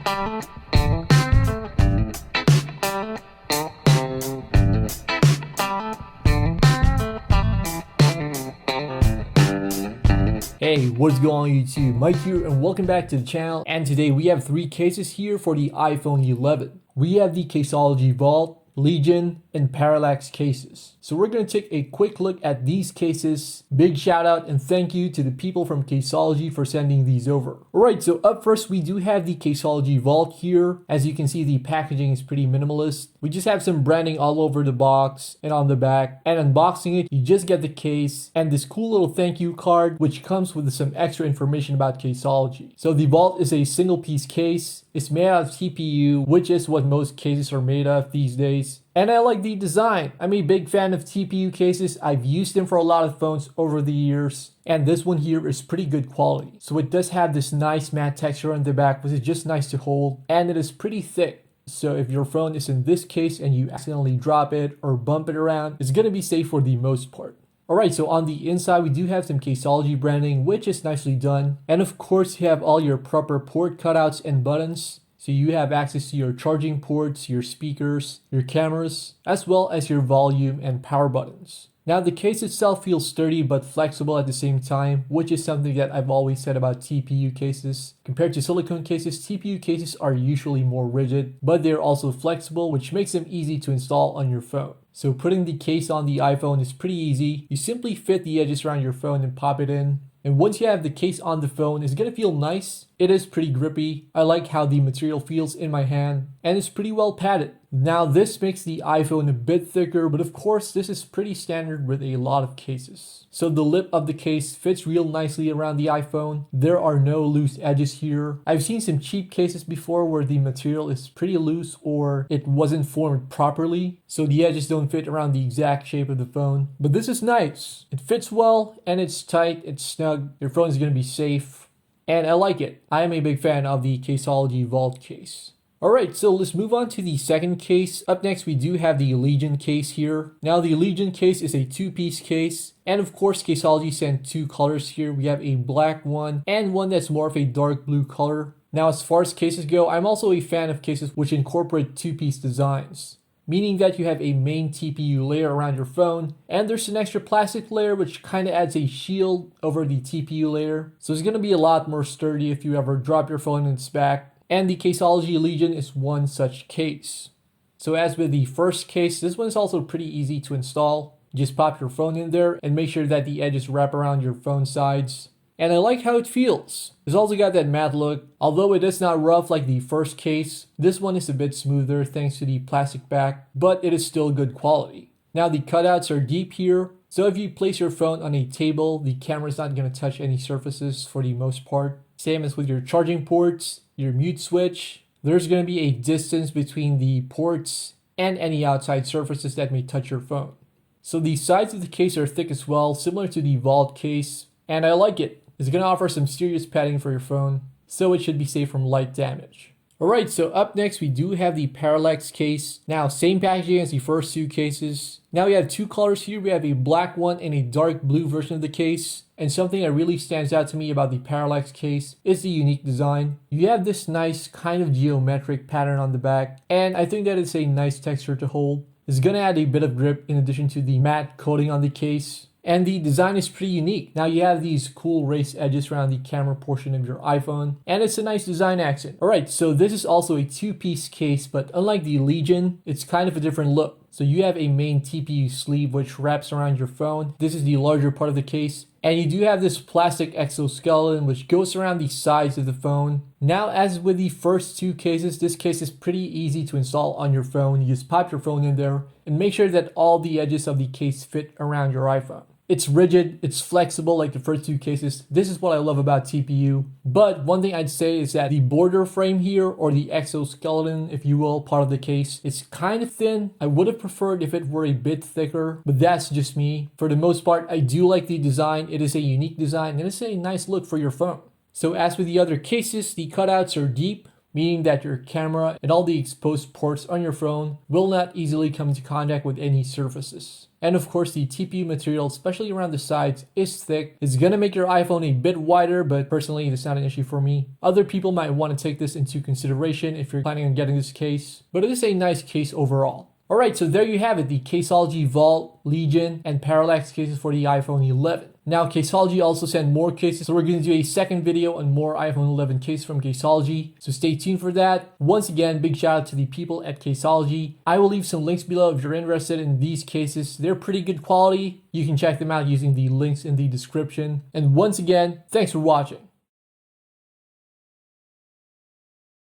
Hey, what's going on YouTube? Mike here and welcome back to the channel, and today we have 3 cases here for the iPhone 11. We have the Caseology Vault, Legion, and Parallax cases. So we're going to take a quick look at these cases. Big shout out and thank you to the people from Caseology for sending these over. Alright, so up first we do have the Caseology Vault here. As you can see, the packaging is pretty minimalist. We just have some branding all over the box and on the back. And unboxing it, you just get the case and this cool little thank you card, which comes with some extra information about Caseology. So the Vault is a single piece case. It's made out of TPU, which is what most cases are made of these days. And I like the design. I'm a big fan of TPU cases. I've used them for a lot of phones over the years. And this one here is pretty good quality. So it does have this nice matte texture on the back, which is just nice to hold. And it is pretty thick. So if your phone is in this case and you accidentally drop it or bump it around, it's going to be safe for the most part. Alright, so on the inside we do have some Caseology branding, which is nicely done. And of course you have all your proper port cutouts and buttons. So you have access to your charging ports, your speakers, your cameras, as well as your volume and power buttons. Now the case itself feels sturdy but flexible at the same time, which is something that I've always said about TPU cases. Compared to silicone cases, TPU cases are usually more rigid, but they're also flexible, which makes them easy to install on your phone. So putting the case on the iPhone is pretty easy. You simply fit the edges around your phone and pop it in. And once you have the case on the phone, it's going to feel nice. It is pretty grippy. I like how the material feels in my hand, and it's pretty well padded. Now this makes the iPhone a bit thicker, but of course this is pretty standard with a lot of cases. So the lip of the case fits real nicely around the iPhone. There are no loose edges here. I've seen some cheap cases before where the material is pretty loose or it wasn't formed properly, so the edges don't fit around the exact shape of the phone. But this is nice. It fits well and it's tight, it's snug. Your phone is going to be safe. And I like it. I am a big fan of the Caseology Vault case. Alright, so let's move on to the second case. Up next we do have the Legion case here. Now the Legion case is a 2-piece case. And of course Caseology sent 2 colors here. We have a black one and one that's more of a dark blue color. Now as far as cases go, I'm also a fan of cases which incorporate 2-piece designs. Meaning that you have a main TPU layer around your phone, and there's an extra plastic layer which kind of adds a shield over the TPU layer. So it's going to be a lot more sturdy if you ever drop your phone in its back. And the Caseology Legion is one such case. So as with the first case, this one is also pretty easy to install. Just pop your phone in there and make sure that the edges wrap around your phone sides. And I like how it feels. It's also got that matte look. Although it is not rough like the first case, this one is a bit smoother thanks to the plastic back, but it is still good quality. Now the cutouts are deep here, so if you place your phone on a table, the camera is not going to touch any surfaces for the most part. Same as with your charging ports, your mute switch. There's going to be a distance between the ports and any outside surfaces that may touch your phone. So the sides of the case are thick as well, similar to the Vault case, and I like it. It's going to offer some serious padding for your phone, so it should be safe from light damage. Alright, so up next we do have the Parallax case. Now same packaging as the first 2 cases. Now we have 2 colors here. We have a black one and a dark blue version of the case. And something that really stands out to me about the Parallax case is the unique design. You have this nice kind of geometric pattern on the back, and I think that it's a nice texture to hold. It's going to add a bit of grip in addition to the matte coating on the case. And the design is pretty unique. Now you have these cool raised edges around the camera portion of your iPhone, and it's a nice design accent. Alright, so this is also a 2-piece case, but unlike the Legion, it's kind of a different look. So you have a main TPU sleeve which wraps around your phone. This is the larger part of the case. And you do have this plastic exoskeleton which goes around the sides of the phone. Now as with the first 2 cases, this case is pretty easy to install on your phone. You just pop your phone in there and make sure that all the edges of the case fit around your iPhone. It's rigid, it's flexible like the first 2 cases. This is what I love about TPU. But one thing I'd say is that the border frame here, or the exoskeleton, if you will, part of the case, is kind of thin. I would have preferred if it were a bit thicker, but that's just me. For the most part, I do like the design. It is a unique design and it's a nice look for your phone. So as with the other cases, the cutouts are deep. meaning that your camera and all the exposed ports on your phone will not easily come into contact with any surfaces. And of course, the TPU material, especially around the sides, is thick. It's gonna make your iPhone a bit wider, but personally, it's not an issue for me. Other people might want to take this into consideration if you're planning on getting this case, but it is a nice case overall. Alright, so there you have it, the Caseology Vault, Legion, and Parallax cases for the iPhone 11. Now, Caseology also sent more cases, so we're going to do a second video on more iPhone 11 cases from Caseology, so stay tuned for that. Once again, big shout out to the people at Caseology. I will leave some links below if you're interested in these cases. They're pretty good quality. You can check them out using the links in the description. And once again, thanks for watching.